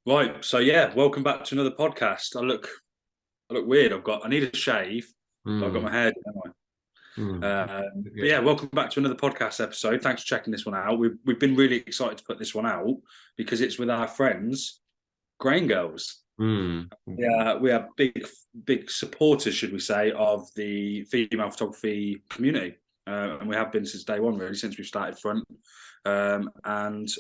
Right, so yeah, welcome back to another podcast. I look weird. I need a shave, but I've got my Mm, hair down. mm. But Yeah. yeah, welcome back to another podcast episode. Thanks for checking this one out. We've been really excited to put this one out because it's with our friends, Grain Girls. Mm. Yeah, we are big supporters, should we say, of the female photography community, and we have been since day one, really, since we started Front. And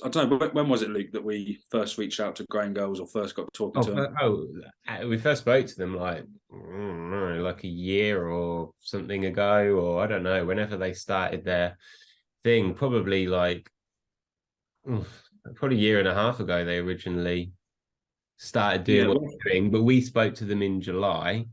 I don't know, when was it, Luke, that we first reached out to Grain Girls or first got talking Oh, to them? we first spoke to them like like a year or something ago, or I don't know, whenever they started their thing, probably mm, probably a year and a half ago. They originally started doing Yeah, what well, they're doing, but we spoke to them in July,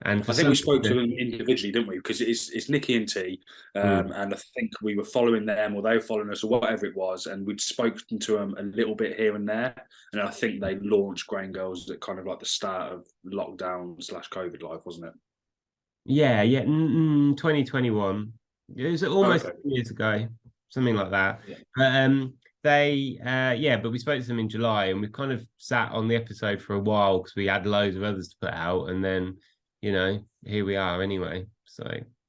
and for I think we some spoke to reason, them individually, didn't we? Because it's Nikki and T, mm, and I think we were following them or they were following us or whatever it was, and we'd spoken to them a little bit here and there, and I think they launched Grain Girls at kind of like the start of lockdown slash COVID life, wasn't it? yeah, 2021. It was almost Okay. years ago, something like that. Yeah. But yeah, but we spoke to them in July, and we kind of sat on the episode for a while because we had loads of others to put out, and then here we are anyway. So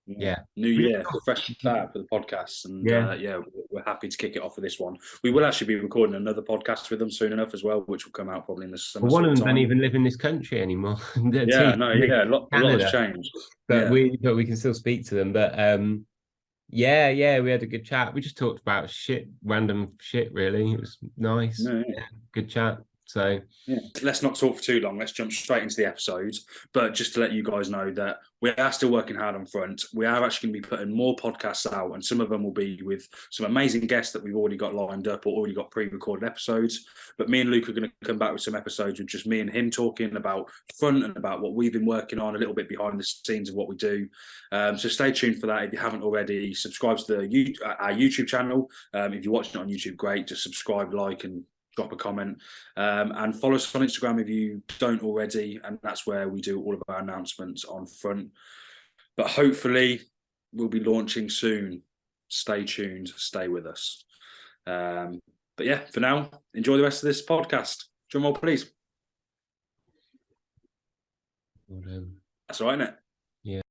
Yeah. yeah, New we just year, fresh start for the podcast, and yeah. yeah, we're happy to kick it off with this one. We will actually be recording another podcast with them soon enough as well, which will come out probably in the summer Well, one of sort of them don't time. even live in this country anymore. The Yeah, team no, live yeah, in a lot has Canada, changed. but Yeah. we can still speak to them. But yeah, we had a good chat. We just talked about random shit, really. It was nice. No, Yeah, good chat. So, yeah. Let's not talk for too long. Let's jump straight into the episodes. But just to let you guys know that we are still working hard on Front. We are actually going to be putting more podcasts out, and some of them will be with some amazing guests that we've already got lined up or already got pre-recorded episodes. But me and Luke are going to come back with some episodes with just me and him talking about Front and about what we've been working on, a little bit behind the scenes of what we do. So stay tuned for that. If you haven't already, subscribe to our YouTube channel. If you're watching it on YouTube, great. Just subscribe, like, and drop a comment, and follow us on Instagram if you don't already, and that's where we do all of our announcements on Front. But hopefully we'll be launching soon. Stay tuned, stay with us. But yeah, for now, enjoy the rest of this podcast. Drum roll, please. That's all right, isn't it? yeah.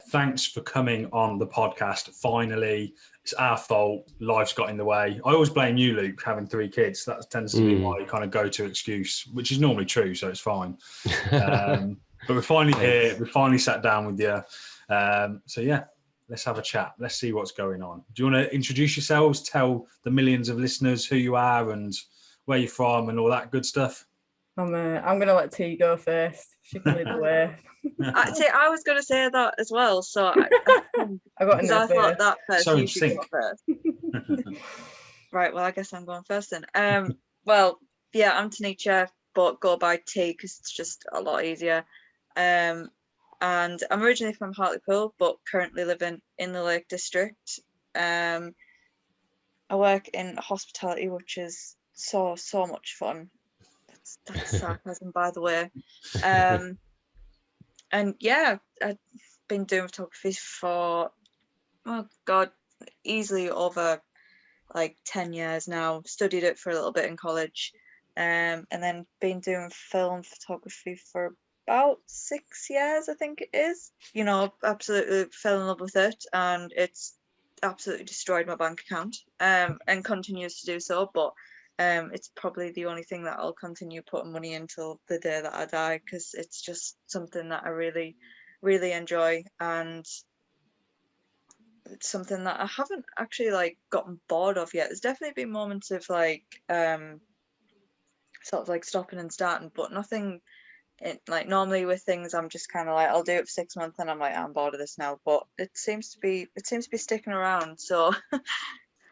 Thanks for coming on the podcast. Finally, it's our fault. Life's got in the way. I always blame you, Luke, having 3 kids. That tends to be Mm. my kind of go-to excuse, which is normally true, so it's fine. But we're finally here. We finally sat down with you. So yeah, let's have a chat. Let's see what's going on. Do you want to introduce yourselves? Tell the millions of listeners who you are and where you're from and all that good stuff. I'm gonna let T go first. She can lead the way. Actually, I was going to say that as well. So I got in I there thought first. that person So in you should go sync. first. Right. Well, I guess I'm going first then. Well, yeah, I'm Tanisha, but go by T because it's just a lot easier. And I'm originally from Hartlepool, but currently living in the Lake District. I work in hospitality, which is so much fun. That's sarcasm, by the way. And yeah, I've been doing photography for, oh God, easily over like 10 years now. Studied it for a little bit in college, and then been doing film photography for about 6 years, I think it is. You know, absolutely fell in love with it, and it's absolutely destroyed my bank account, and continues to do so. But it's probably the only thing that I'll continue putting money until the day that I die, because it's just something that I really, really enjoy, and it's something that I haven't actually like gotten bored of yet. There's definitely been moments of like sort of like stopping and starting, but nothing. Like normally with things, I'm just kind of like, I'll do it for 6 months and I'm like, I'm bored of this now. But it seems to be sticking around. So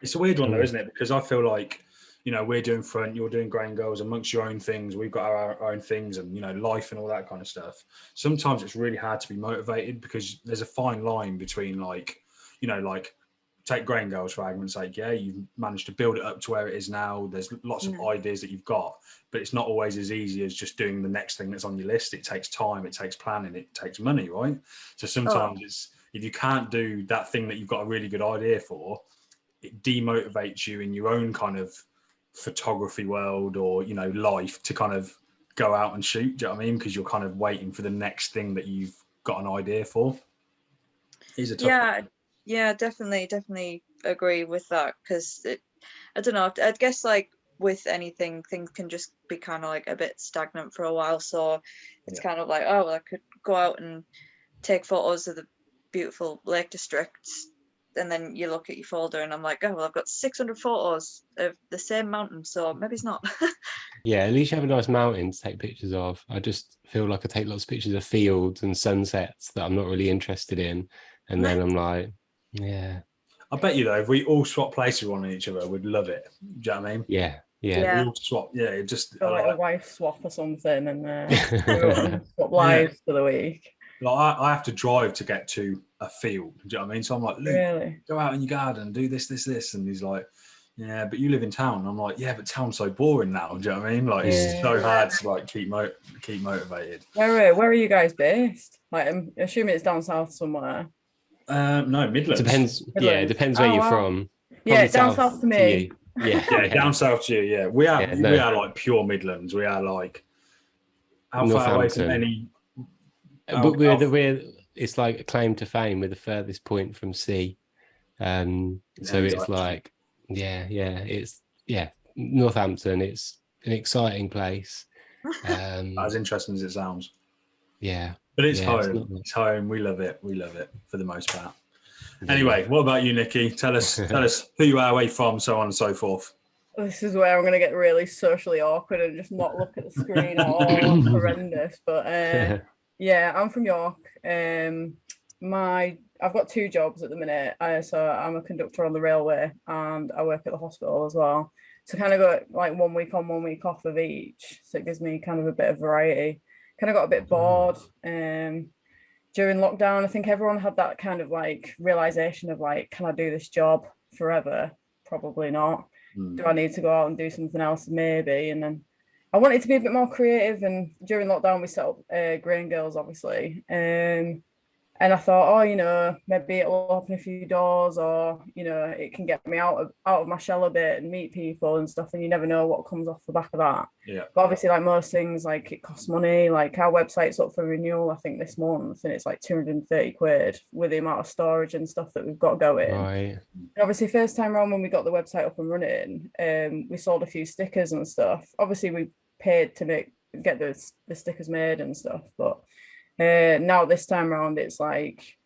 It's a weird one though, isn't it? Because I feel like, you know, we're doing Front, you're doing Grain Girls, amongst your own things. We've got our own things and, you know, life and all that kind of stuff. Sometimes it's really hard to be motivated because there's a fine line between like, you know, like take Grain Girls for argument's sake. Yeah, you've managed to build it up to where it is now. There's lots of ideas that you've got, but it's not always as easy as just doing the next thing that's on your list. It takes time, it takes planning, it takes money, right? So sometimes if you can't do that thing that you've got a really good idea for, it demotivates you in your own kind of photography world or, you know, life to kind of go out and shoot. Do you know what I mean? Because you're kind of waiting for the next thing that you've got an idea for. It's a tough one. Yeah, definitely agree with that, because I don't know, I guess like with anything, things can just be kind of like a bit stagnant for a while, so it's kind of like, oh well, I could go out and take photos of the beautiful Lake District, and then you look at your folder and I'm like, oh well, I've got 600 photos of the same mountain, so maybe it's not. Yeah, at least you have a nice mountain to take pictures of. I just feel like I take lots of pictures of fields and sunsets that I'm not really interested in, and then I'm like, yeah. I bet you though, if we all swap places on each other, we'd love it. Do you know what I mean? Yeah. We all swap. Yeah, it just a wife swap or something, and swap lives for the week. Like I have to drive to get to a field. Do you know what I mean? So I'm like, Luke, Really? go out in your garden, do this, and he's like, yeah, but you live in town. I'm like, yeah, but town's so boring now. Do you know what I mean? Like, it's so hard to like keep motivated. Where are you guys based? Like, I'm assuming it's down south somewhere. No, Midlands. Depends. Yeah, it depends where you're from. Yeah, Probably down south to me. Yeah, down south to you. Yeah, we are like pure Midlands. We are like how far away from any. But it's like a claim to fame. We're the furthest point from sea. So it's like, it's Northampton. It's an exciting place. As interesting as it sounds. Yeah. But it's home. It's home. We love it. We love it for the most part. Yeah. Anyway, what about you, Nikki? Tell us who you are, where you're from, so on and so forth. This is where I'm going to get really socially awkward and just not look at the screen at all. Horrendous. But yeah, I'm from York. I've got 2 jobs at the minute. So I'm a conductor on the railway and I work at the hospital as well. So kind of got like 1 week on, 1 week off of each. So it gives me kind of a bit of variety. Kind of got a bit bored during lockdown. I think everyone had that kind of like realization of like, can I do this job forever? Probably not. Do I need to go out and do something else? Maybe. And then I wanted to be a bit more creative, and during lockdown we set up Grain Gurls, obviously. And I thought, oh, you know, maybe it'll open a few doors, or, you know, it can get me out of my shell a bit and meet people and stuff. And you never know what comes off the back of that. Yeah. But obviously, like most things, like it costs money. Like our website's up for renewal, I think this month, and it's like 230 quid with the amount of storage and stuff that we've got going. Right. And obviously, first time around when we got the website up and running, we sold a few stickers and stuff. Obviously, we paid to get the stickers made and stuff, but now this time around it's like,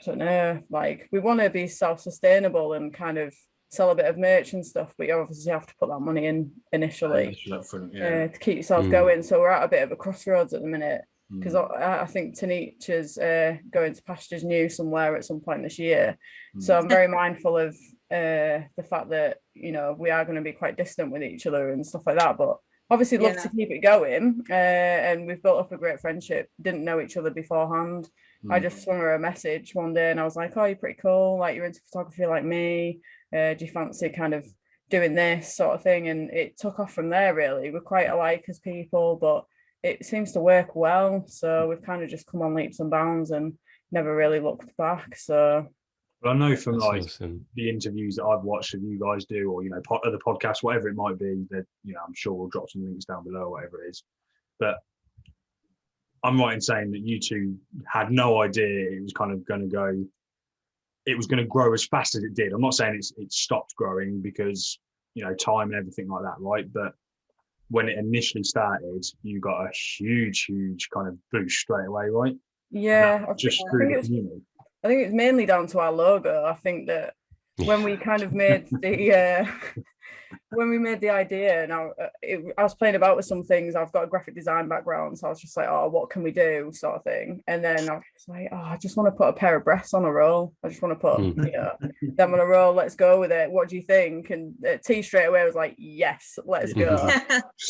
I don't know, like we want to be self-sustainable and kind of sell a bit of merch and stuff, but you obviously have to put that money in initially to keep yourself going. So we're at a bit of a crossroads at the minute, because I think Tanich is going to pastures new somewhere at some point this year. So I'm very mindful of the fact that, you know, we are going to be quite distant with each other and stuff like that, but obviously love to keep it going, and we've built up a great friendship. Didn't know each other beforehand. I just swung her a message one day and I was like, oh, you're pretty cool, like you're into photography like me, do you fancy kind of doing this sort of thing? And it took off from there, really. We're quite alike as people, but it seems to work well, so we've kind of just come on leaps and bounds and never really looked back. So but I know from That's like awesome. The interviews that I've watched of you guys do, or, you know, other podcasts, whatever it might be, that, you know, I'm sure we'll drop some links down below, whatever it is. But I'm right in saying that you two had no idea it was kind of going to go, it was going to grow as fast as it did. I'm not saying it stopped growing because, you know, time and everything like that, right? But when it initially started, you got a huge kind of boost straight away, right? Yeah. Just through the community. I think it's mainly down to our logo. I think that when we kind of made the when we made the idea, and I was playing about with some things. I've got a graphic design background, so I was just like, oh, what can we do, sort of thing. And then I was like, oh, I just want to put a pair of breasts on a roll. I just want to put you know, them on a roll. Let's go with it. What do you think? And T straight away was like, yes, let's go.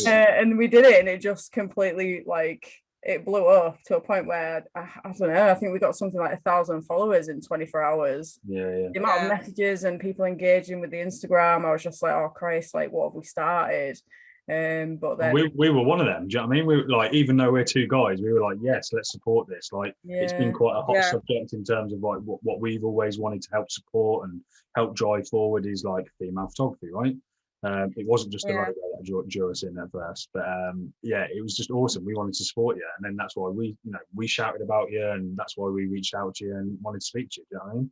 And we did it, and it just completely like, it blew up to a point where I don't know, I think we got something like 1,000 followers in 24 hours. The amount of messages and people engaging with the Instagram, I was just like, oh Christ, like what have we started? But And then we were one of them. Do you know what I mean? We were like, even though we're two guys, we were like, yes, let's support this. Like, it's been quite a hot Yeah. subject in terms of like what we've always wanted to help support and help drive forward is like female photography, right? It wasn't just the Yeah. logo that drew us in at first, but yeah, it was just awesome. We wanted to support you, and then that's why we shouted about you, and that's why we reached out to you and wanted to speak to you. Do you know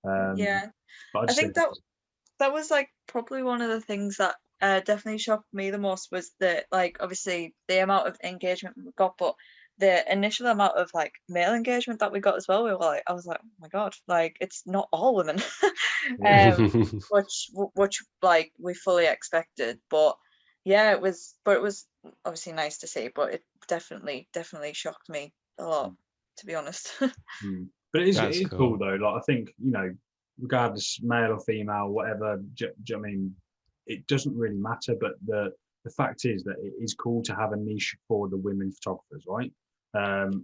what I mean? Yeah. But I just think that was like probably one of the things that definitely shocked me the most was the like obviously the amount of engagement we got, but the initial amount of like male engagement that we got as well. We were like, I was like, oh my god, like it's not all women, which like we fully expected, but yeah, it was obviously nice to see, but it definitely shocked me a lot, to be honest. But it That's is cool though. Like I think regardless male or female, whatever. Do you know what I mean? It doesn't really matter. But the fact is that it is cool to have a niche for the women photographers, right?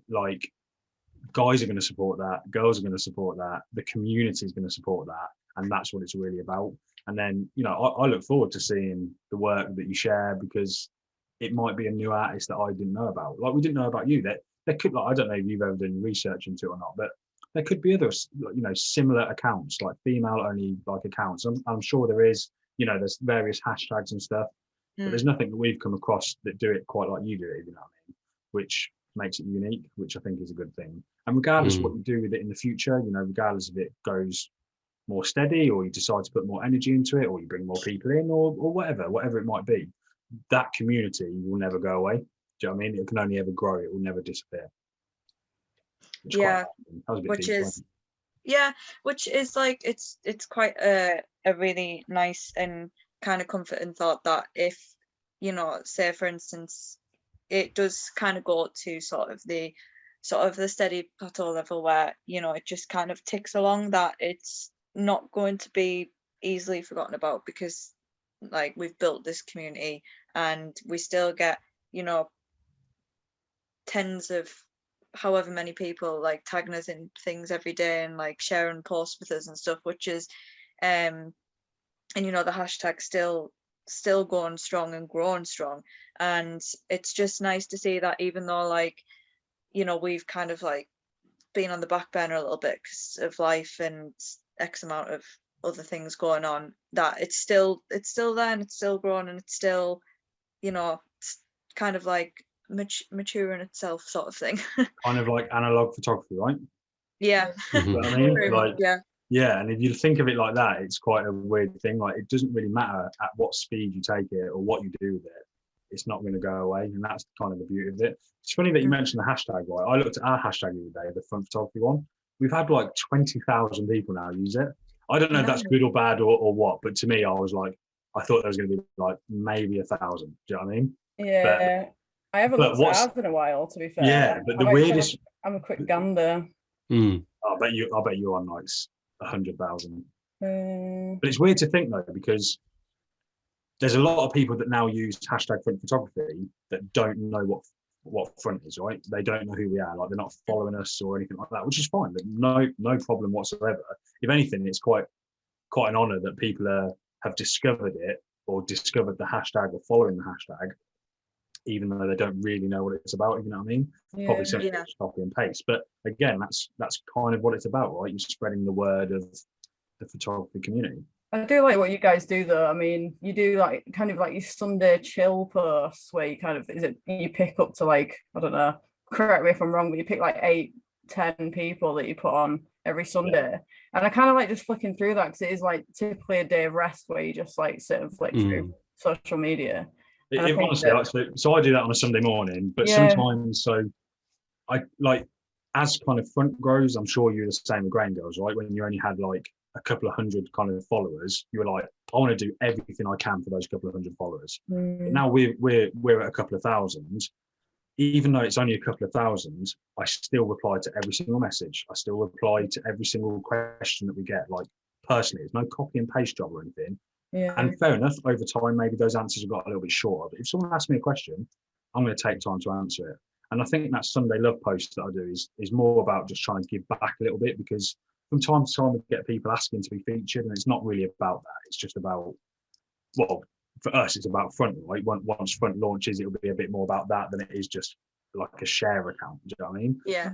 Like guys are going to support that, girls are going to support that, the community is going to support that, and that's what it's really about. And then I look forward to seeing the work that you share, because it might be a new artist that I didn't know about. Like we didn't know about you. That there could, like, I don't know if you've ever done research into it or not, but there could be other similar accounts, like female only like accounts. I'm sure there is. There's various hashtags and stuff, but there's nothing that we've come across that do it quite like you do it, if you know what I mean, which makes it unique, which I think is a good thing. And regardless of what you do with it in the future, regardless if it goes more steady or you decide to put more energy into it or you bring more people in or whatever it might be, that community will never go away. Do you know what I mean? It can only ever grow. It will never disappear. Yeah, which which is like it's quite a really nice and kind of comforting thought that if say for instance it does kind of go to sort of the steady plateau level where it just kind of ticks along, that it's not going to be easily forgotten about, because like we've built this community and we still get tens of however many people like tagging us in things every day and like sharing posts with us and stuff, which is and the hashtag still going strong and growing strong. And it's just nice to see that even though like we've kind of like been on the back burner a little bit because of life and X amount of other things going on, that it's still there and it's still growing and it's still it's kind of like maturing itself, sort of thing. kind of like analog photography, right? Yeah. You know what I mean? Like, yeah. Yeah, and if you think of it like that, it's quite a weird thing. Like, it doesn't really matter at what speed you take it or what you do with it. It's not going to go away, and that's kind of the beauty of it. It's funny that you mentioned the hashtag, right? I looked at our hashtag the other day, the front photography one. We've had like 20,000 people now use it. I don't know if that's good or bad or what, but to me, I was like, I thought there was going to be like maybe 1,000. Do you know what I mean? Yeah, I haven't looked at ours in a while, to be fair. Yeah, but the weirdest. I'm a quick gander. I bet you're on like 100,000. But it's weird to think though, because there's a lot of people that now use hashtag front photography that don't know what front is, right? They don't know who we are. Like, they're not following us or anything like that, which is fine. No problem whatsoever. If anything, it's quite an honor that people have discovered it or discovered the hashtag or following the hashtag, even though they don't really know what it's about. You know what I mean? Probably simply just copy and paste. But again, that's kind of what it's about, right? You're spreading the word of the photography community. I do like what you guys do though. I mean, you do like kind of like your Sunday chill posts where you kind of you pick up to like, I don't know, correct me if I'm wrong, but you pick like 8-10 people that you put on every Sunday. And I kind of like just flicking through that because it is like typically a day of rest where you just like sit and flick through social media. Honestly, so I do that on a Sunday morning, but sometimes, so I like, as kind of front grows, I'm sure you're the same with Grain Gurls, right? When you only had like a couple of hundred kind of followers, you were like, I want to do everything I can for those couple of hundred followers. But now we're at a couple of thousand. Even though it's only a couple of thousand, I still reply to every single message. I still reply to every single question that we get. Like, personally, it's no copy and paste job or anything. And fair enough, over time, maybe those answers have got a little bit shorter. But if someone asks me a question, I'm going to take time to answer it. And I think that Sunday Love post that I do is more about just trying to give back a little bit, because from time to time we get people asking to be featured, and it's not really about that. It's just about, well, for us, it's about front, right? Once front launches, it'll be a bit more about that than it is just like a share account. Do you know what I mean? Yeah.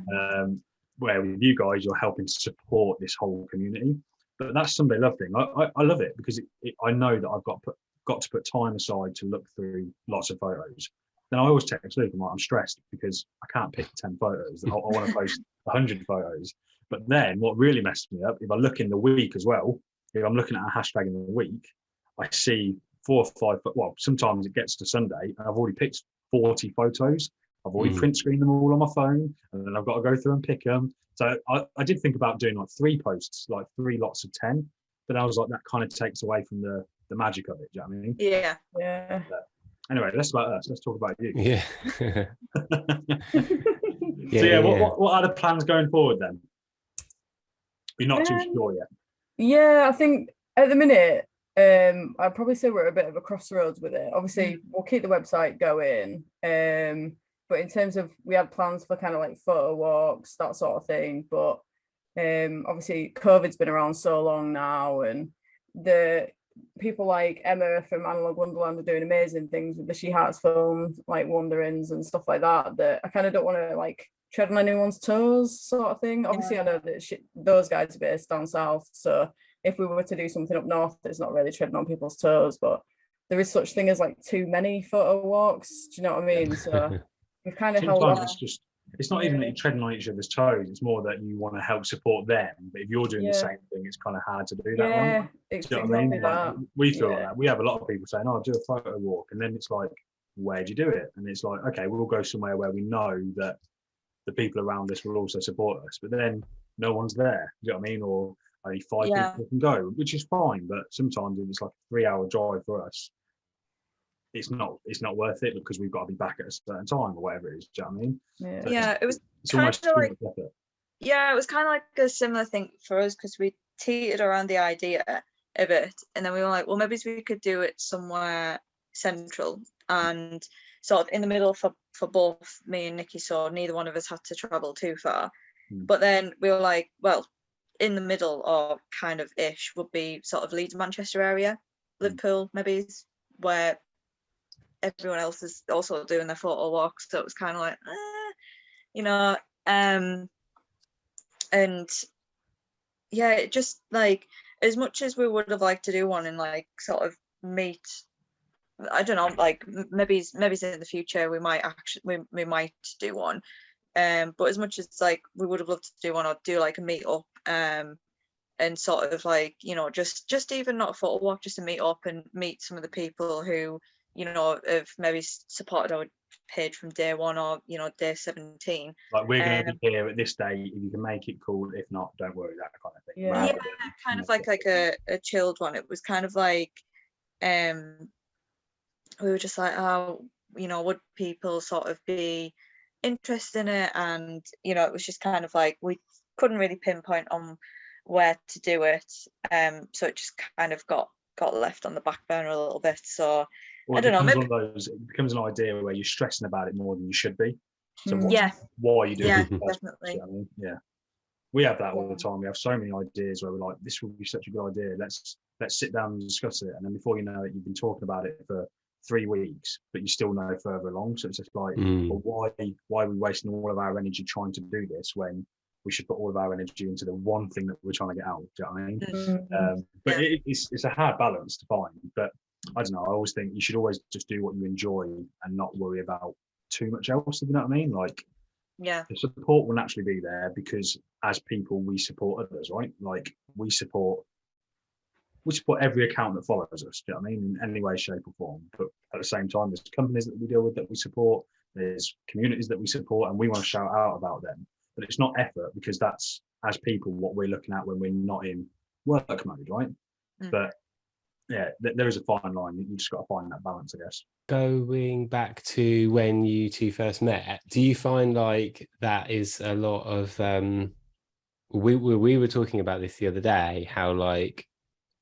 Where with you guys, you're helping to support this whole community. But that's Sunday Love thing. I love it because I know that I've got to put time aside to look through lots of photos. Then I always text Luke, I'm stressed because I can't pick 10 photos. I want to post 100 photos. But then what really messed me up, if I look in the week as well, if I'm looking at a hashtag in the week, I see 4 or 5, well, sometimes it gets to Sunday and I've already picked 40 photos. I've already print screened them all on my phone, and then I've got to go through and pick them. So I did think about doing like 3 posts, like 3 lots of 10, but I was like, that kind of takes away from the magic of it. Do you know what I mean? Yeah. Yeah. But anyway, that's about us. Let's talk about you. Yeah. So yeah, what are the plans going forward then? You're not too sure yet. Yeah, I think at the minute, I'd probably say we're at a bit of a crossroads with it. Obviously, we'll keep the website going. But in terms of, we had plans for kind of like photo walks, that sort of thing. But obviously, COVID's been around so long now, and the people like Emma from Analog Wonderland are doing amazing things with the She Hearts films, like Wanderings and stuff like that, that I kind of don't want to like tread on anyone's toes sort of thing. Obviously, I know that those guys are based down south, so if we were to do something up north, it's not really treading on people's toes, but there is such thing as like too many photo walks. Do you know what I mean? So we've kind of held on. It's not even that you're treading on each other's toes, it's more that you want to help support them. But if you're doing the same thing, it's kind of hard to do that. Yeah, right? exactly. Do you know what I mean? That. Like, we feel like that. We have a lot of people saying, "Oh, do a photo walk," and then it's like, "Where do you do it?" And it's like, "Okay, we'll go somewhere where we know that the people around us will also support us." But then no one's there. Do you know what I mean? Or only 5 people can go, which is fine. But sometimes if it's like a 3-hour drive for us, it's not worth it because we've got to be back at a certain time or whatever it is. Do you know what I mean? Yeah, it was it's almost kind of like, too much effort. yeah, it was kind of like a similar thing for us because we teetered around the idea of it, and then we were like, well, maybe we could do it somewhere central and sort of in the middle for both me and Nikki, so neither one of us had to travel too far. But then we were like, well, in the middle or kind of ish would be sort of Leeds, Manchester area, Liverpool maybe, where everyone else is also doing their photo walks, so it was kind of like you know, and yeah, it just like, as much as we would have liked to do one and like sort of meet, I don't know, like maybe in the future we might actually we might do one, but as much as like we would have loved to do one or do like a meet up, and sort of like, you know, just even not a photo walk, just to meet up and meet some of the people who, you know, have maybe supported our page from day 1 or, you know, day 17. Like, we're going to be here at this day. If you can make it, cool. If not, don't worry, that kind of thing. Yeah, kind of like a chilled one. It was kind of like, we were just like, oh, you know, would people sort of be interested in it? And, you know, it was just kind of like, we couldn't really pinpoint on where to do it, so it just kind of got left on the back burner a little bit. So I don't know, maybe it becomes an idea where you're stressing about it more than you should be. So why are you doing it? Definitely. You know what I mean? Yeah, we have that all the time. We have so many ideas where we're like, this would be such a good idea, let's sit down and discuss it, and then before you know it, you've been talking about it for 3 weeks, but you still no further along. So it's just like, well, why are we wasting all of our energy trying to do this when we should put all of our energy into the one thing that we're trying to get out? Do you know what I mean? But it's a hard balance to find. But I don't know, I always think you should always just do what you enjoy and not worry about too much else, if you know what I mean. Like, the support will naturally be there because as people we support others, right? Like, we support every account that follows us, do you know what I mean, in any way, shape or form. But at the same time, there's companies that we deal with that we support, there's communities that we support, and we want to shout out about them. But it's not effort, because that's, as people, what we're looking at when we're not in work mode, right? But yeah, there is a fine line. You just got to find that balance, I guess. Going back to when you two first met, do you find like that is a lot of we were talking about this the other day, how like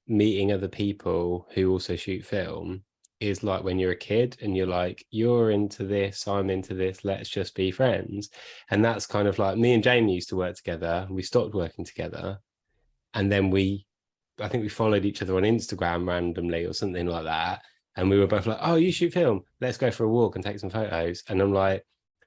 meeting other people who also shoot film is like when you're a kid and you're like, you're into this, I'm into this, let's just be friends. And that's kind of like, me and Jamie used to work together, we stopped working together, and then I think we followed each other on Instagram randomly or something like that, and we were both like, oh, you shoot film, let's go for a walk and take some photos. And I'm like,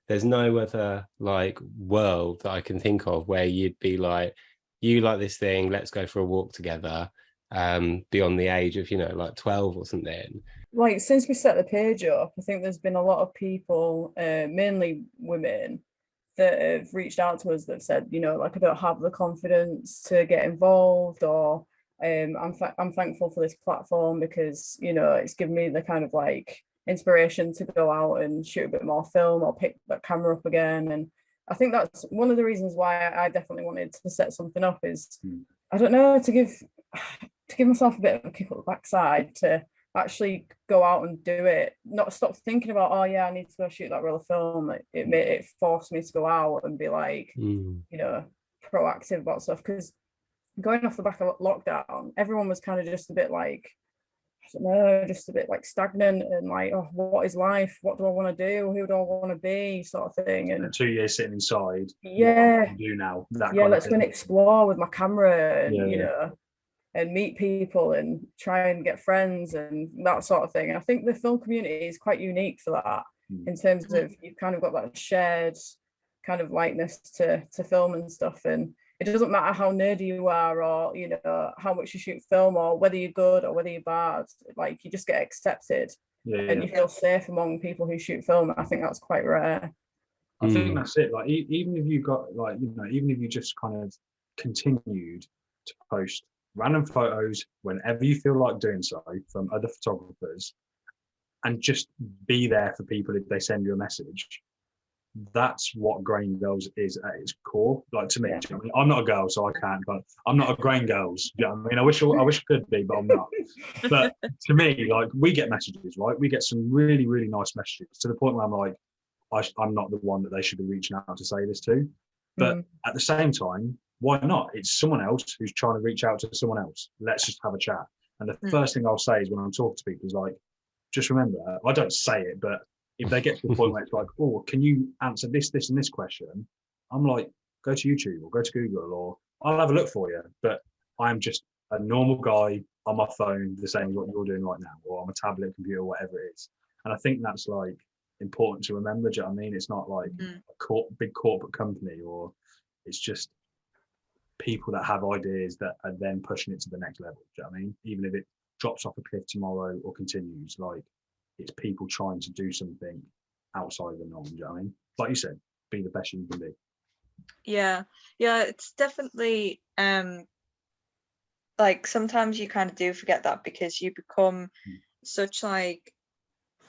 there's no other like world that I can think of where you'd be like, you like this thing, let's go for a walk together, beyond the age of, you know, like 12 or something. Like, since we set the page up, I think there's been a lot of people, mainly women, that have reached out to us that have said, you know, like, I don't have the confidence to get involved, or I'm thankful for this platform because, you know, it's given me the kind of like inspiration to go out and shoot a bit more film or pick that camera up again. And I think that's one of the reasons why I definitely wanted to set something up is, I don't know, to give myself a bit of a kick up the backside to actually go out and do it, not stop thinking about, oh yeah, I need to go shoot that reel of film. It forced me to go out and be like, you know, proactive about stuff, because going off the back of lockdown, everyone was kind of just a bit like, I don't know, just a bit like stagnant and like, oh, what is life? What do I want to do? Who do I want to be? Sort of thing. And 2 years sitting inside. Yeah. What do now? That Yeah, kind let's of go and explore with my camera and, Yeah, you yeah. know, and meet people and try and get friends and that sort of thing. And I think the film community is quite unique for that, in terms of you've kind of got that shared kind of likeness to film and stuff. And it doesn't matter how nerdy you are, or, you know, how much you shoot film, or whether you're good or whether you're bad, like, you just get accepted and you feel safe among people who shoot film. I think that's quite rare. I think that's it. Like, even if you got, like, you know, even if you just kind of continued to post random photos whenever you feel like doing so from other photographers, and just be there for people if they send you a message, that's what Grain Gurls is at its core. Like, to me, Yeah. do you know what I mean? I'm not a girl, so I can't, but I'm not a Grain Gurls. Do you know what I mean? I wish I could be, but I'm not. But to me, like, we get messages, right? We get some really, really nice messages, to the point where I'm like, I'm not the one that they should be reaching out to say this to. But at the same time, why not? It's someone else who's trying to reach out to someone else. Let's just have a chat. And the first thing I'll say is, when I'm talking to people, is like, just remember, I don't say it, but if they get to the point where it's like, oh, can you answer this, this, and this question? I'm like, go to YouTube or go to Google, or I'll have a look for you. But I'm just a normal guy on my phone, the same as what you're doing right now, or on a tablet, computer, whatever it is. And I think that's like important to remember. Do you know what I mean? It's not like a big corporate company, or it's just people that have ideas that are then pushing it to the next level. Do you know what I mean? Even if it drops off a cliff tomorrow or continues, like, it's people trying to do something outside of the norm. Do you know what I mean? Like you said, be the best you can be. Yeah, it's definitely like, sometimes you kind of do forget that, because you become such like,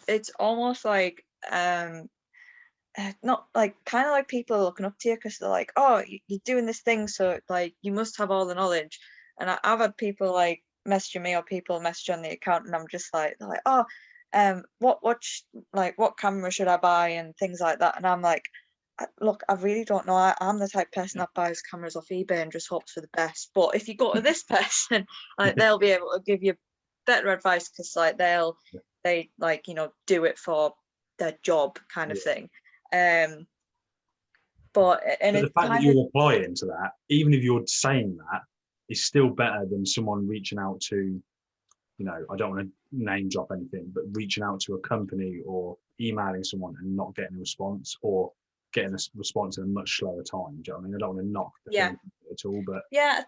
it's almost like not like, kind of like people are looking up to you because they're like, oh, you're doing this thing, so like you must have all the knowledge. And I've had people like messaging me, or people message on the account, and I'm just like, they're like, oh, what camera should I buy and things like that. And I'm like, look, I really don't know. I'm the type of person that buys cameras off eBay and just hopes for the best. But if you go to this person, like, they'll be able to give you better advice, because like they like, you know, do it for their job kind of thing. But the fact that you're applying to that, even if you're saying that, is still better than someone reaching out to, you know, I don't want to name drop anything, but reaching out to a company or emailing someone and not getting a response, or getting a response in a much slower time. Do you know what I mean? I don't want to knock the thing at all, but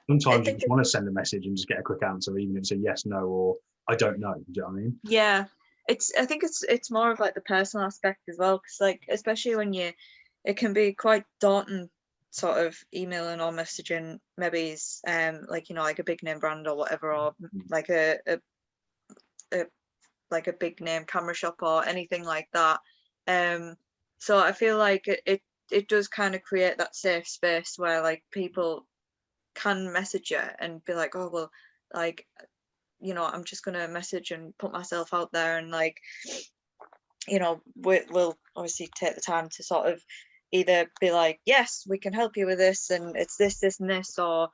sometimes you just want to send a message and just get a quick answer, even if it's a yes, no, or I don't know. Do you know what I mean? Yeah, I think it's more of like the personal aspect as well, because like, especially when it can be quite daunting, sort of emailing or messaging maybe like, you know, like a big name brand or whatever, or like a like a big name camera shop or anything like that. So I feel like it does kind of create that safe space where like people can message you and be like, oh, well, like, you know, I'm just gonna message and put myself out there, and like, you know, we'll obviously take the time to sort of either be like, yes, we can help you with this, and it's this, this, and this, or,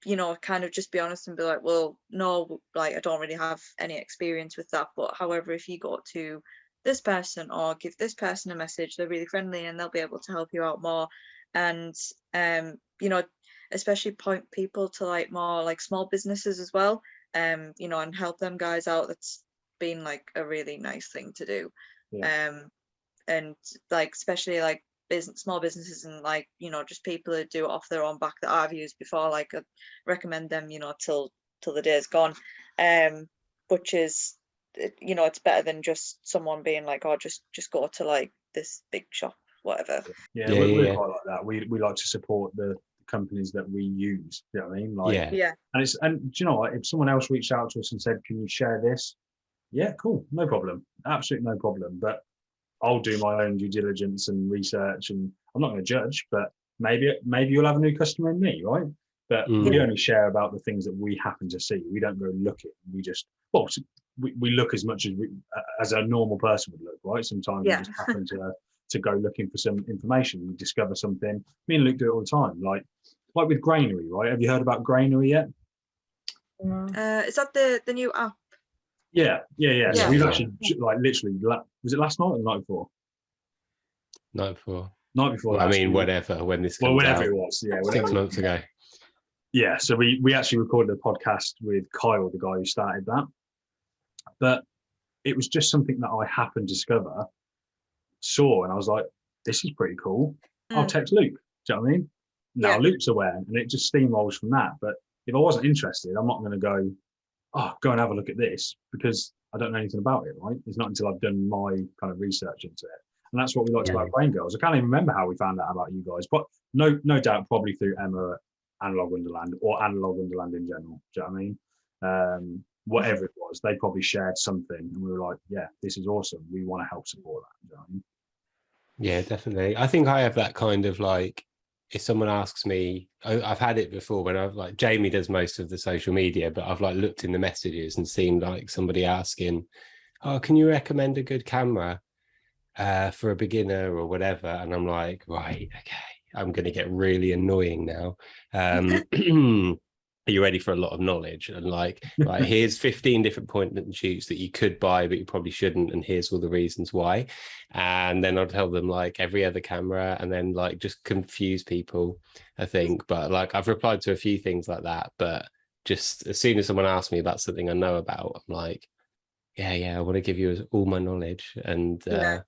you know, kind of just be honest and be like, well, no, like, I don't really have any experience with that, but however, if you go to this person or give this person a message, they're really friendly and they'll be able to help you out more. And you know, especially point people to like more like small businesses as well, you know, and help them guys out. That's been like a really nice thing to do. Yeah. And like especially like small businesses and like, you know, just people who do it off their own back that I've used before, like I recommend them, you know, till the day's gone. Which is, you know, it's better than just someone being like, oh, just go to like this big shop, whatever. Yeah, Yeah, we're yeah. quite like that. We like to support the companies that we use. You know what I mean? Like, Yeah. Yeah. and do you know what? If someone else reached out to us and said, "Can you share this?" Yeah, cool, no problem, absolutely no problem. But I'll do my own due diligence and research, and I'm not going to judge. But maybe you'll have a new customer in me, right? But we only share about the things that we happen to see. We don't go looking. We just, well, we look as much as a normal person would look, right? Sometimes we just happen to go looking for some information. We discover something. Me and Luke do it all the time. Like with Granary, right? Have you heard about Granary yet? Is that the new app? Yeah. Yeah, So we've yeah. actually like literally, was it last night or the night before? Night before. Night before. Well, I last mean, week. whenever, when this Well, comes whenever out, it was, yeah, 6 months ago. Yeah, so we actually recorded a podcast with Kyle, the guy who started that. But it was just something that I happened to discover, saw, and I was like, this is pretty cool. I'll text Luke. Do you know what I mean? Now Yeah. Luke's aware, and it just steamrolls from that. But if I wasn't interested, I'm not going to go, oh, go and have a look at this, because I don't know anything about it, right? It's not until I've done my kind of research into it. And that's what we liked about Grain Gurls. I can't even remember how we found out about you guys, but no doubt probably through Emma at Analog Wonderland, or Analog Wonderland in general. Do you know what I mean? Whatever it was, they probably shared something, and we were like, yeah, this is awesome. We want to help support that. Do you know what I mean? Yeah, definitely. I think I have that kind of like, if someone asks me, I've had it before when I've like, Jamie does most of the social media, but I've like looked in the messages and seen like somebody asking, oh, can you recommend a good camera for a beginner or whatever? And I'm like, right, okay, I'm going to get really annoying now. Are you ready for a lot of knowledge? And like, right, here's 15 different point and shoots that you could buy, but you probably shouldn't. And here's all the reasons why. And then I'll tell them like every other camera, and then like just confuse people, I think. But like, I've replied to a few things like that. But just as soon as someone asks me about something I know about, I'm like, yeah, I want to give you all my knowledge. And Yeah.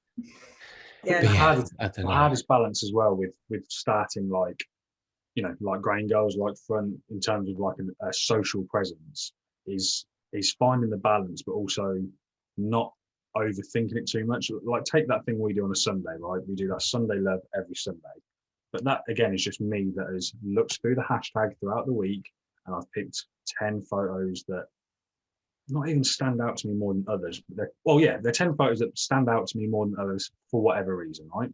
The I hardest balance as well with starting like, you know, like Grain Gurls, like front in terms of like a social presence is finding the balance, but also not overthinking it too much. Like take that thing we do on a Sunday, right? We do that Sunday Love every Sunday, but that again is just me that has looked through the hashtag throughout the week, and I've picked 10 photos that not even stand out to me more than others. They're 10 photos that stand out to me more than others for whatever reason, right?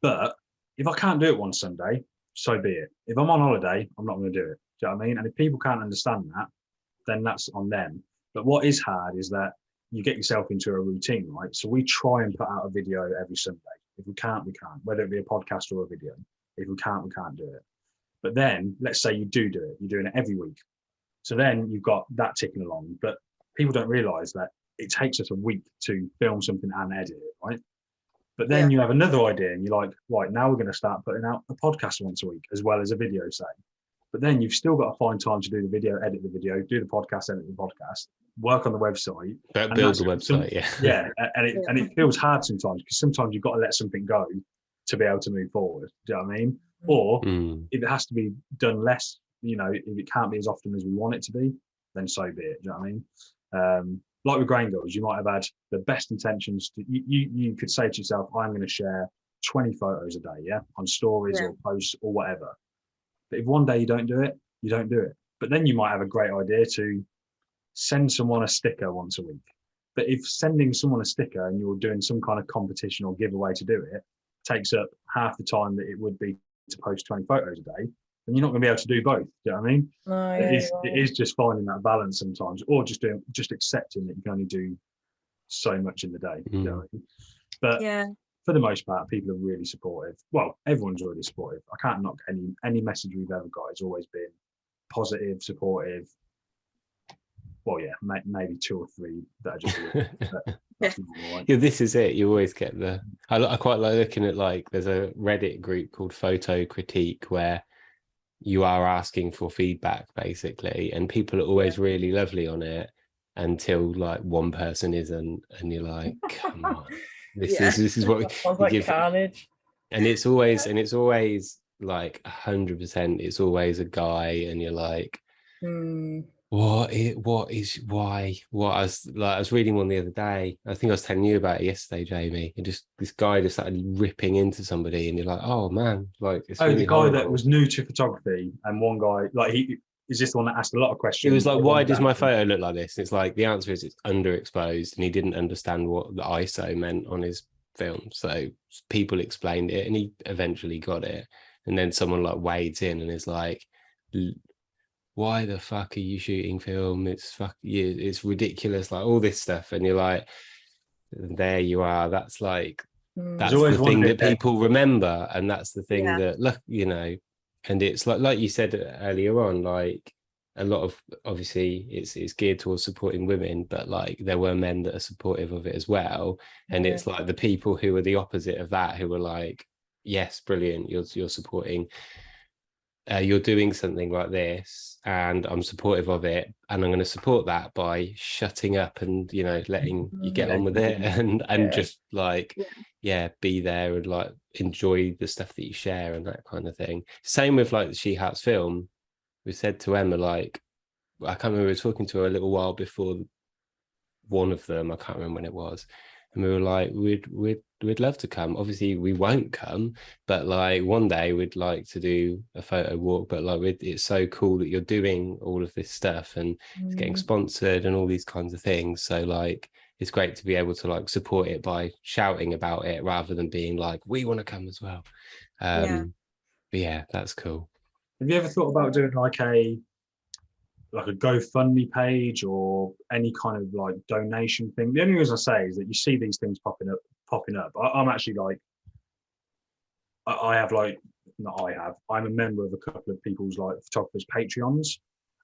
But if I can't do it one Sunday, so be it. If I'm on holiday, I'm not going to do it. Do you know what I mean? And if people can't understand that, then that's on them. But what is hard is that you get yourself into a routine, right? So we try and put out a video every Sunday. If we can't, we can't, whether it be a podcast or a video. If we can't do it. But then let's say you do it. You're doing it every week. So then you've got that ticking along. But people don't realize that it takes us a week to film something and edit it, right? But then you have another idea and you're like, right, now we're going to start putting out a podcast once a week as well as a video, say. But then you've still got to find time to do the video, edit the video, do the podcast, edit the podcast, work on the website. Build the website, yeah. And it feels hard sometimes, because sometimes you've got to let something go to be able to move forward. Do you know what I mean? Or if it has to be done less, you know, if it can't be as often as we want it to be, then so be it. Do you know what I mean? Like with Grain Gurls, you might have had the best intentions. You could say to yourself, I'm going to share 20 photos a day, on stories or posts or whatever. But if one day you don't do it, you don't do it. But then you might have a great idea to send someone a sticker once a week. But if sending someone a sticker and you're doing some kind of competition or giveaway to do it takes up half the time that it would be to post 20 photos a day, then you're not going to be able to do both. Do you know what I mean? It is just finding that balance sometimes, or just accepting that you can only do so much in the day. You know what I mean? But for the most part, people are really supportive. Well, everyone's really supportive. I can't knock any message we've ever got. It's always been positive, supportive. Well, yeah, maybe 2 or 3 that are just really, that's normal, right? Yeah, this is it. You always get I quite like looking at, like, there's a Reddit group called Photo Critique where you are asking for feedback basically, and people are always really lovely on it. until like one person isn't, and you're like, come on, this Yeah. is what Sounds we like give. carnage. And it's always like 100%, it's always a guy, and you're like, what I was reading one the other day. I think I was telling you about it yesterday, Jamie, and just this guy just started ripping into somebody, and you're like, oh man, like it's really the guy horrible. that was new to photography, and one guy, like, he is this the one that asked a lot of questions. It was like, why does my photo look like this? It's like, the answer is it's underexposed, and he didn't understand what the ISO meant on his film. So people explained it, and he eventually got it. And then someone like wades in and is like, why the fuck are you shooting film? It's ridiculous, like all this stuff. And you're like, there you are. That's like, that's the thing that people remember. And that's the thing that, look, you know, and it's like you said earlier on, like, a lot of, obviously it's geared towards supporting women, but like there were men that are supportive of it as well. And it's like the people who are the opposite of that, who are like, yes, brilliant, you're supporting, you're doing something like this, and I'm supportive of it, and I'm going to support that by shutting up and, you know, letting you get on with it, and just like be there and like enjoy the stuff that you share and that kind of thing. Same with like the She Hearts film. We said to Emma, like, I can't remember, we were talking to her a little while before one of them, I can't remember when it was, and we were like, we'd love to come. Obviously we won't come, but like one day we'd like to do a photo walk. But like, it's so cool that you're doing all of this stuff, and it's getting sponsored and all these kinds of things. So like, it's great to be able to like support it by shouting about it, rather than being like, we want to come as well. But yeah, that's cool. Have you ever thought about doing like a GoFundMe page or any kind of like donation thing? The only reason I say is that you see these things popping up. I'm actually like, I'm a member of a couple of people's like photographers' Patreons,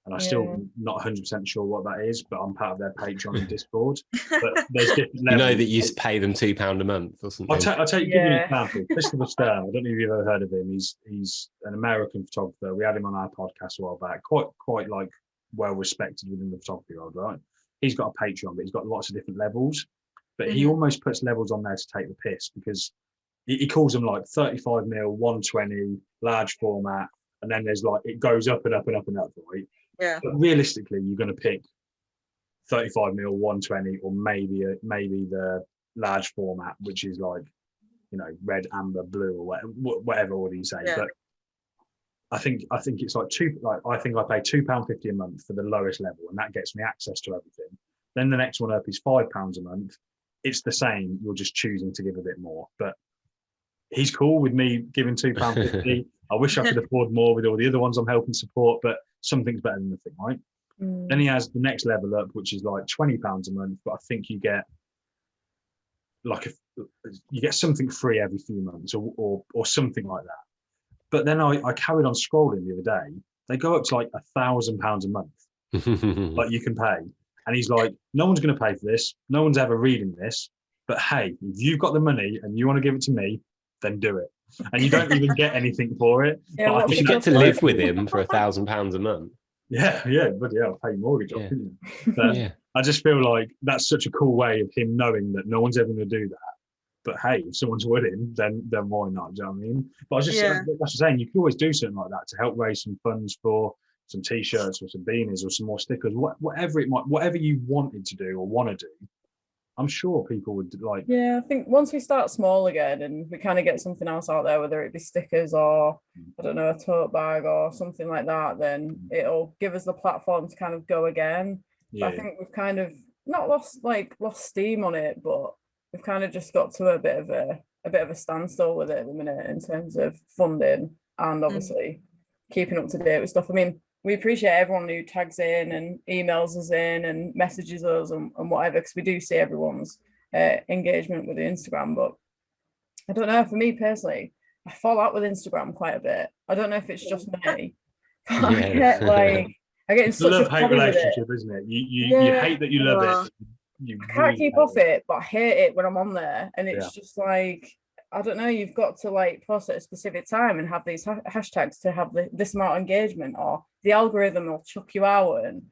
and I'm still not 100% sure what that is, but I'm part of their Patreon and Discord. But there's different levels. You know that you pay them £2 a month or something. I'll tell you, give you an example. Christopher Stern, I don't know if you've ever heard of him. He's an American photographer. We had him on our podcast a while back. Quite like well respected within the photography world, right? He's got a Patreon, but he's got lots of different levels. But he almost puts levels on there to take the piss, because he calls them like 35mm, 120, large format, and then there's like, it goes up and up and up and up, right? Yeah. But realistically, you're going to pick 35mm, 120, or maybe the large format, which is like, you know, red, amber, blue, or whatever order you say. Yeah. But I think it's like I think I pay £2.50 a month for the lowest level, and that gets me access to everything. Then the next one up is £5 a month. It's the same. You're just choosing to give a bit more. But he's cool with me giving £2.50. I wish I could afford more with all the other ones I'm helping support, but something's better than nothing, right? Then he has the next level up, which is like £20 a month, but I think you get like you get something free every few months, or something like that. But then I carried on scrolling the other day. They go up to like £1,000 a month, like you can pay. And he's like, no one's going to pay for this. No one's ever reading this. But hey, if you've got the money and you want to give it to me, then do it. And you don't even get anything for it. Yeah, but you get to live with him for £1,000 a month. Yeah, but yeah, I'll pay your mortgage off, couldn't you? But I just feel like that's such a cool way of him knowing that no one's ever going to do that. But hey, if someone's willing, then why not? Do you know what I mean? But I was just that's saying, you can always do something like that to help raise some funds for some t-shirts or some beanies or some more stickers, whatever it might, whatever you wanted to do or want to do. I'm sure people would like. Yeah, I think once we start small again and we kind of get something else out there, whether it be stickers or, I don't know, a tote bag or something like that, then it'll give us the platform to kind of go again. But I think we've kind of not lost steam on it, but we've kind of just got to a bit of a standstill with it at the minute in terms of funding and obviously keeping up to date with stuff. I mean, we appreciate everyone who tags in and emails us in and messages us and whatever, because we do see everyone's engagement with the Instagram. But I don't know, for me personally, I fall out with Instagram quite a bit. I don't know if it's just me. But I get in such a love-hate relationship, isn't it? You hate that you love it. I can't keep off it, but I hate it when I'm on there. And it's just like, I don't know, you've got to like post at a specific time and have these hashtags to have this amount of engagement, or the algorithm will chuck you out. And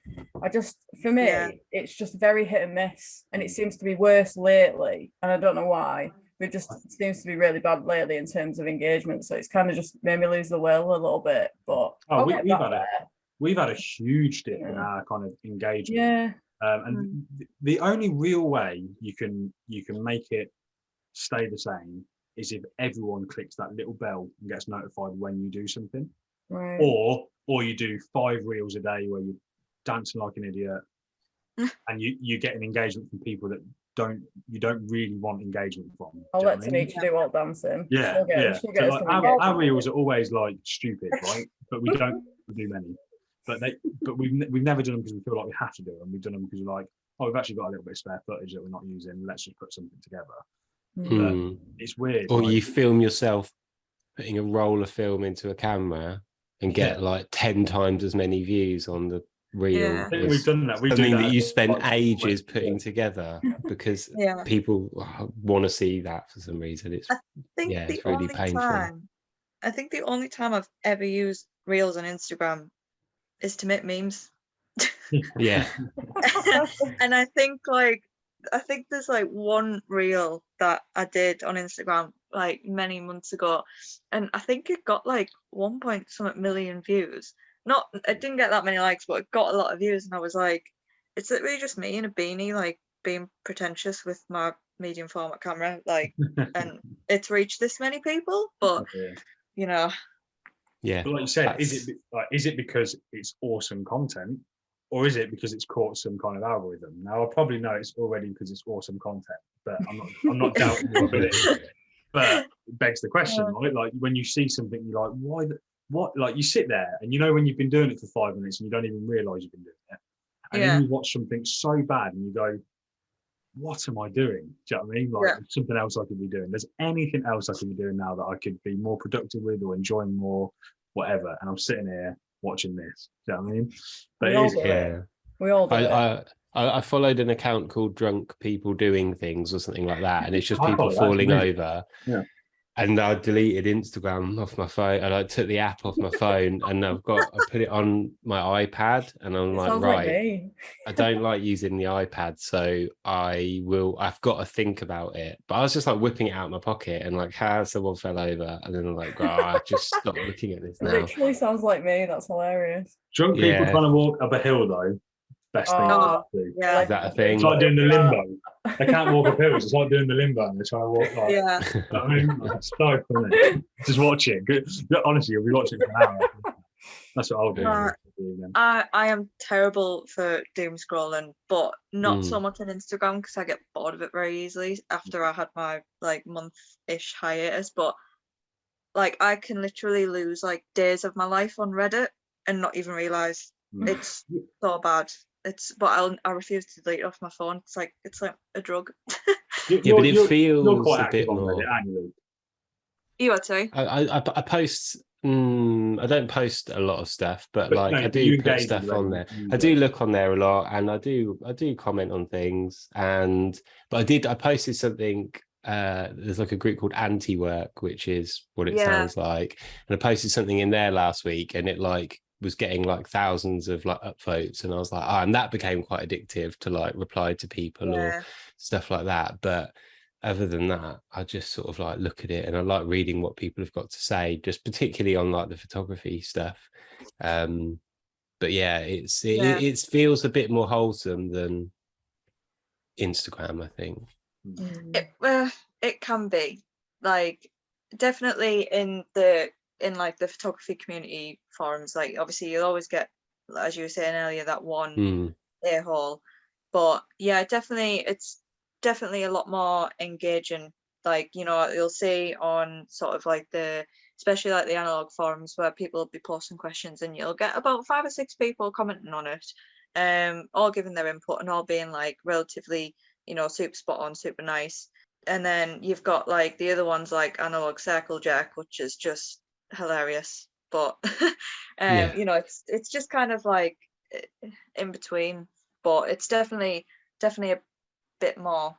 for me, Yeah. it's just very hit and miss, and it seems to be worse lately, and I don't know why. It just seems to be really bad lately in terms of engagement, so it's kind of just made me lose the will a little bit. But we've had a huge dip in our kind of engagement. Yeah. And the only real way you can make it stay the same is if everyone clicks that little bell and gets notified when you do something. Right. Or you do 5 reels a day where you're dancing like an idiot and you get an engagement from people that you don't really want engagement from. I'll let Tanisha do all dancing. Yeah, She'll get so like our reels are always like stupid, right? But we don't do many. But we've never done them because we feel like we have to do them. We've done them because we're like, oh, we've actually got a little bit of spare footage that we're not using. Let's just put something together. But it's weird. Or like, you film yourself putting a roll of film into a camera and get like 10 times as many views on the reel. Yeah. I think we've done that. Something that you spend ages putting together because Yeah. people want to see that for some reason. It's it's really painful. I think the only time I've ever used Reels on Instagram is to make memes. Yeah. And I think there's like one reel that I did on Instagram like many months ago, and I think it got like 1.something million views. It didn't get that many likes, but it got a lot of views, and I was like, it's literally just me in a beanie, like being pretentious with my medium format camera, like, and it's reached this many people, but you know. Yeah. But like you said, is it because it's awesome content, or is it because it's caught some kind of algorithm? Now I probably know it's already because it's awesome content, but I'm not doubting your ability. But it begs the question, right? Like when you see something, you're like, what? Like you sit there and you know when you've been doing it for 5 minutes and you don't even realise you've been doing it, and then you watch something so bad and you go, what am I doing? Do you know what I mean? Like something else I could be doing. There's anything else I could be doing now that I could be more productive with or enjoying more, whatever. And I'm sitting here watching this. Do you know what I mean? But we all do it. I followed an account called Drunk People Doing Things or something like that, and it's just people falling over. Yeah. And I deleted Instagram off my phone, and I took the app off my phone, and I put it on my iPad, and I'm like, right, I don't like using the iPad, so I've got to think about it. But I was just like whipping it out of my pocket, and like, someone fell over, and then I'm like, I just stop looking at this now. It literally sounds like me. That's hilarious. Drunk people trying to walk up a hill though. Best thing to do. Yeah. Is that a thing? It's like doing the limbo. They can't walk up hills. It's like doing the limbo and they're trying to walk like. Yeah. I mean, it's so funny. Just watch it. Honestly, you'll be watching it for an hour. That's what I'll do. I am terrible for doom scrolling, but not so much on Instagram because I get bored of it very easily after I had my like month-ish hiatus. But like I can literally lose like days of my life on Reddit and not even realize. It's so bad. But I refuse to delete it off my phone. It's like a drug. But it feels a bit more. Reddit, you are too. I post. I don't post a lot of stuff, but like I do put stuff on there. I do look on there a lot, and I do comment on things. But I posted something. There's like a group called Anti-Work, which is what it sounds like, and I posted something in there last week, and it like was getting like thousands of like upvotes, and I was like, and that became quite addictive to like reply to people or stuff like that. But other than that, I just sort of like look at it, and I like reading what people have got to say, just particularly on like the photography stuff. But yeah, it feels a bit more wholesome than Instagram, I think. It can be like definitely in like the photography community forums, like obviously you'll always get, as you were saying earlier, that one a-hole, but yeah, it's definitely a lot more engaging. Like, you know, you'll see on sort of like especially like the analog forums where people will be posting questions and you'll get about 5 or 6 people commenting on it, all giving their input and all being like relatively, you know, super spot on, super nice. And then you've got like the other ones like Analog Circle Jerk, which is just hilarious, but you know, it's just kind of like in between, but it's definitely a bit more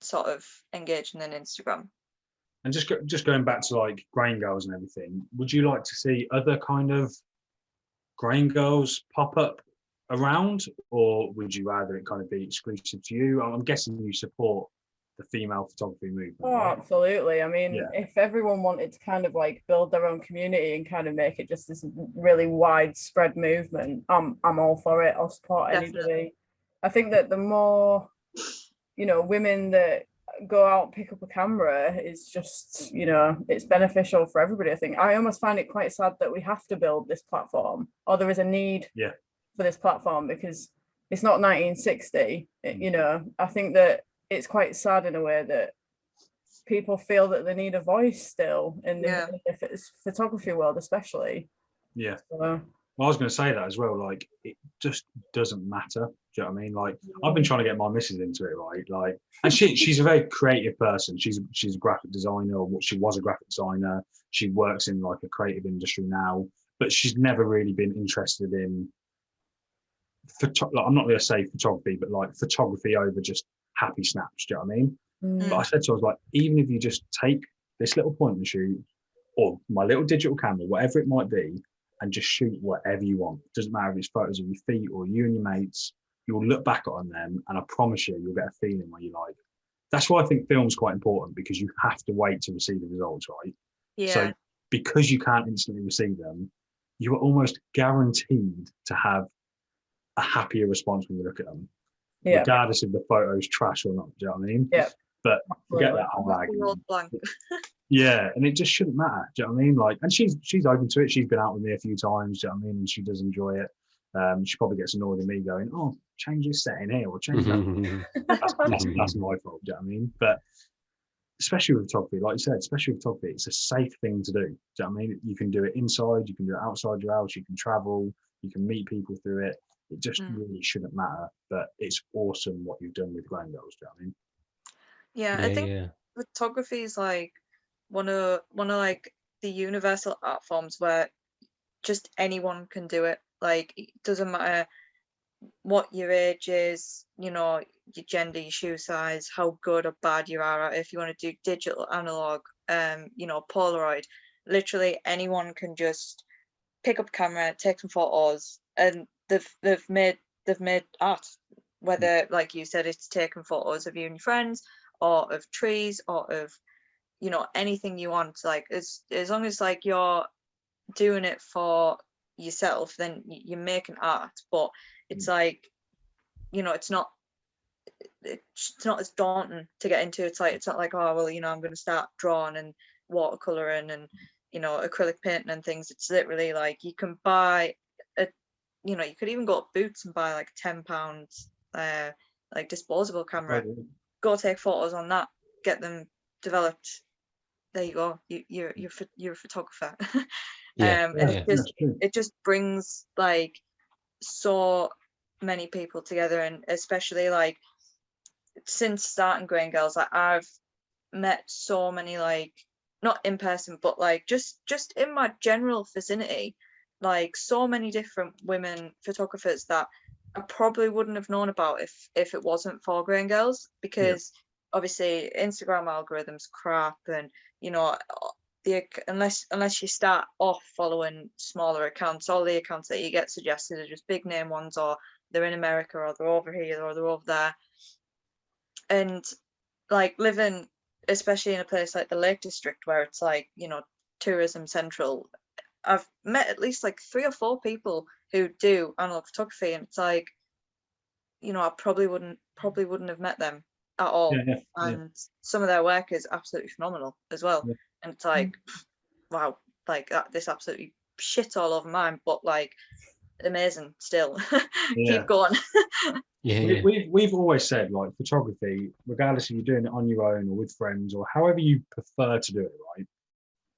sort of engaging than Instagram. And just going back to like Grain Girls and everything, would you like to see other kind of Grain Girls pop up around, or would you rather it kind of be exclusive to you? I'm guessing you support the female photography movement. Oh, right? absolutely. I mean, Yeah. if everyone wanted to kind of like build their own community and kind of make it just this really widespread movement, I'm all for it. I'll support Definitely. anybody. I think that the more, women that go out and pick up a camera is just, it's beneficial for everybody. I think I almost find it quite sad that we have to build this platform, or there is a need for this platform, because it's not 1960. I think that it's quite sad in a way that people feel that they need a voice still in the photography world, especially. Yeah. So, well, I was going to say that as well. Like, it just doesn't matter. Do you know what I mean? Like, I've been trying to get my missus into it, right? Like, and she's a very creative person. She's a graphic designer, or she was a graphic designer. She works in like a creative industry now, but she's never really been interested in I'm not going to say photography, but like photography over just happy snaps. Do you know what I mean? But I said to her, I was like, even if you just take this little point and shoot, or my little digital camera, whatever it might be, and just shoot whatever you want. Doesn't matter if it's photos of your feet or you and your mates. You'll look back on them, and I promise you'll get a feeling where you're like, that's why I think film's quite important, because you have to wait to receive the results, right? Yeah. So because you can't instantly receive them, you are almost guaranteed to have a happier response when you look at them, regardless if the photo's trash or not. Do you know what I mean? Yeah. But forget that whole argument. Blank. Yeah, and it just shouldn't matter. Do you know what I mean? Like, and she's open to it. She's been out with me a few times. Do you know what I mean? And she does enjoy it. She probably gets annoyed with me going, "Oh, change this setting here or change that." that's my fault. Do you know what I mean? But especially with photography, like you said, especially with photography, it's a safe thing to do. Do you know what I mean? You can do it inside, you can do it outside your house, you can travel, you can meet people through it. It just really shouldn't matter. But it's awesome what you've done with Grain Gurls. Do you know what I mean? Yeah, I think photography is like one of like the universal art forms where just anyone can do it. Like, it doesn't matter what your age is, your gender, your shoe size, how good or bad you are at it. If you want to do digital, analog, Polaroid, literally anyone can just pick up a camera, take some photos, and they've made art. Whether, like you said, it's taking photos of you and your friends, or of trees, or of anything you want. Like, as long as like you're doing it for yourself, then you're making art. But it's like, it's not as daunting to get into. It's not like, oh well, I'm going to start drawing and watercoloring and acrylic painting and things. It's literally like, you can buy you could even go to Boots and buy like £10 like disposable camera. Go take photos on that, get them developed. There you go. You're a photographer. It just brings like so many people together, and especially like since starting Grain Gurls, like, I've met so many, like, not in person, but like just in my general vicinity, like so many different women photographers that I probably wouldn't have known about if it wasn't for Grain Gurls, because obviously Instagram algorithms crap, and unless you start off following smaller accounts, all the accounts that you get suggested are just big name ones, or they're in America, or they're over here, or they're over there. And like, living especially in a place like the Lake District, where it's like, tourism central, I've met at least like 3 or 4 people who do analog photography, and it's like, I probably wouldn't have met them at all. And some of their work is absolutely phenomenal as well. And it's like, wow, like this absolutely shit all over mine, but like amazing still. Keep going. We've always said, like, photography, regardless if you're doing it on your own or with friends or however you prefer to do it, right,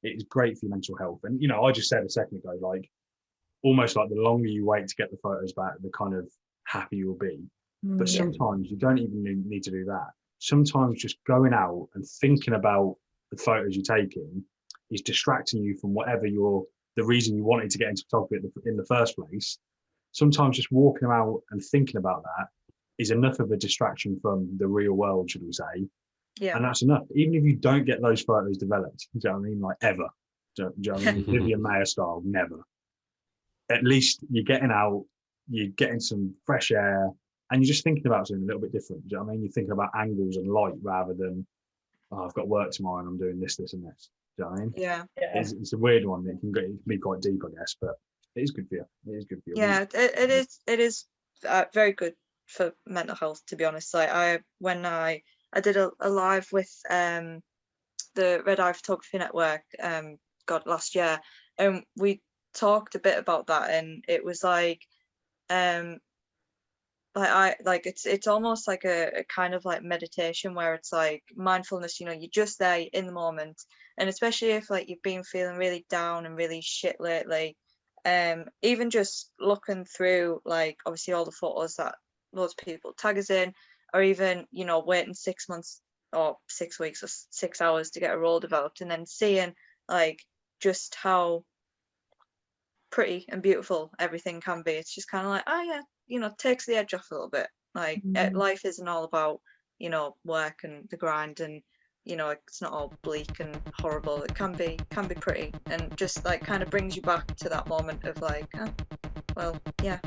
it is great for your mental health. And I just said a second ago, like, almost like the longer you wait to get the photos back, the kind of happy you'll be. But sometimes you don't even need to do that. Sometimes just going out and thinking about the photos you're taking is distracting you from whatever the reason you wanted to get into photography in the first place. Sometimes just walking out and thinking about that is enough of a distraction from the real world, should we say, Yeah. And that's enough. Even if you don't get those photos developed, do you know what I mean? Like ever. Do you know what I mean? Vivian Mayer style, never. At least you're getting out, you're getting some fresh air, and you're just thinking about something a little bit different. Do you know what I mean? You're thinking about angles and light rather than, oh, I've got work tomorrow and I'm doing this, this, and this. Do you know what I mean? Yeah. It's a weird one. It can be quite deep, I guess, but it is good for you. It is good for you. Yeah, it is very good for mental health, to be honest. Like when I did a live with the Red Eye Photography Network last year, and we talked a bit about that, and it was like it's almost like a kind of like meditation where it's like mindfulness, you know, you're just there in the moment. And especially if like you've been feeling really down and really shit lately, even just looking through like obviously all the photos that loads of people tag us in, or even, you know, waiting 6 months or 6 weeks or 6 hours to get a roll developed, and then seeing like just how pretty and beautiful everything can be. It's just kind of like, oh yeah, you know, takes the edge off a little bit. Like life isn't all about, you know, work and the grind, and you know, it's not all bleak and horrible. It can be pretty, and just like kind of brings you back to that moment of like, oh, well, yeah,